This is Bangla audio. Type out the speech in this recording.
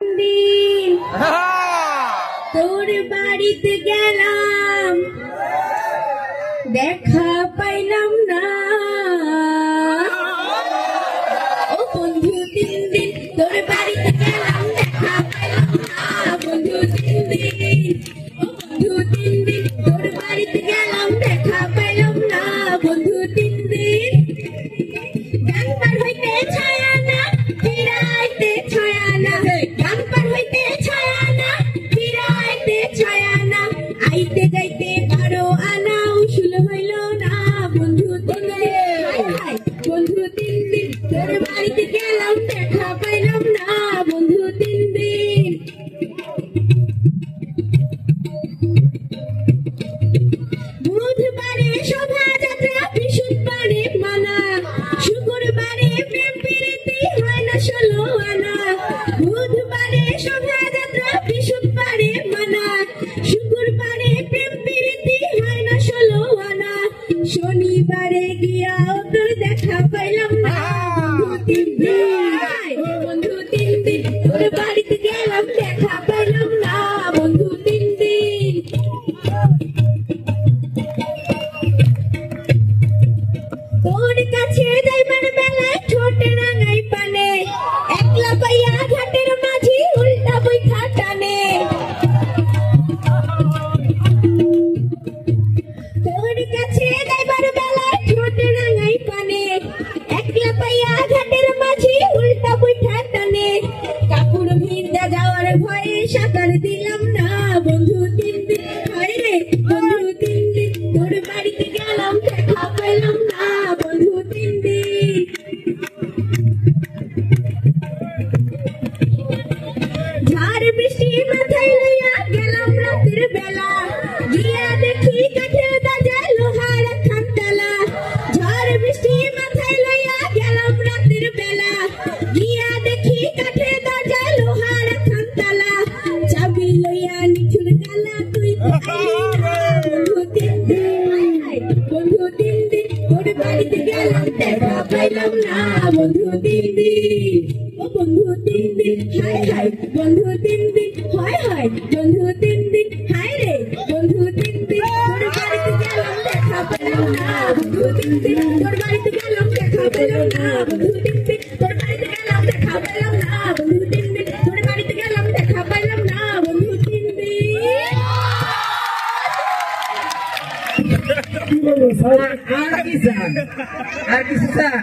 দিন তোর বাড়িতে গেলাম, দেখা পাইলাম না। ও বন্ধু 3 দিন তোর বাড়িতে গেলাম, দেখা পাইলাম না। বন্ধু 3 দিন, ও বন্ধু 3 দিন তোর বাড়িতে গেলাম, দেখা পাইলাম না। বন্ধু 3 দিন গান পার হইতে ছায়া না, ফিরাইতে ছায়া না। গান পার হইতে ছায়া না, ফিরাইতে ছায়া না। আইতে যাইতে 12 আনা উসুল হইল না। বন্ধু 3 দিন, বন্ধু 3 দিন তোর বাড়িতে গেলাম, দেখা পাইলাম না। বন্ধু 3 দিন বুধবারে শোভাযাত্রা, বৃহস্পতিবারে মানা, শুক্রবারে প্রেম প্রীতি হয় না 16 আনা। বুধবারে শোভাযাত্রা, বৃহস্পতিবারে মানা, শুক্রবারে প্রেম প্রীতি হয় না 16 আনা। শনিবারে গিয়া তোর দেখা পাইলাম না। বন্ধু 3 দিন, বন্ধু 3 দিন তোর বাড়িতে গেলাম, দেখা পাইলাম না। বন্ধু 3 দিন তোর কাছে যাইবার বেলায় ঠোঁট রাঙাই পানে, একলা পাইয়া ঘাটের মাঝি উল্টা বৈঠা টানে। তোর কাছে যাইবার বেলায় ঠোঁট রাঙাই পানে, একলা পাইয়া ঘাটের মাঝি উল্টা বৈঠা টানে। কাপড় ভিজা যাওয়ার ভয়ে সাঁতার দিলাম না। বন্ধু 3 দিন, হয় রে বন্ধু 3 দিন তোর বাড়িতে গেলাম, দেখা পেলাম না। বন্ধু 3 দিন ঝড় বৃষ্টি মাথায় লইয়া গেলাম রাতের বেলা, গিয়া দেখি কাঠের দরজায় লোহার খানতলা। ঝড় বৃষ্টি মাথায় লইয়া গেলাম রাতের বেলা, গিয়া দেখি কাঠের দরজায় লোহার খানতলা। চাবি লইয়া নিঠুর কালা তুই বন্ধু 3 দিন, বন্ধু 3 দিন তোর বাড়িতে গেলাম, দেখা পাইলাম না। বন্ধু 3 দিন, ও বন্ধু 3 দিন, হায় হায় বন্ধু 3 দিন, হয় হয় বন্ধু 3 দিন, হায় রে বন্ধু 3 দিন তোর বাড়িতে গেলাম, দেখা পেলাম না। বন্ধু 3 দিন তোর বাড়িতে গেলাম, দেখা পেলাম না। বন্ধু 3 দিন তোর বাড়িতে গেলাম, দেখা পেলাম না। বন্ধু 3 দিন তোর বাড়িতে গেলাম, দেখা পেলাম না। বন্ধু 3 দিন আর কি স্যার, আর কিছু স্যার।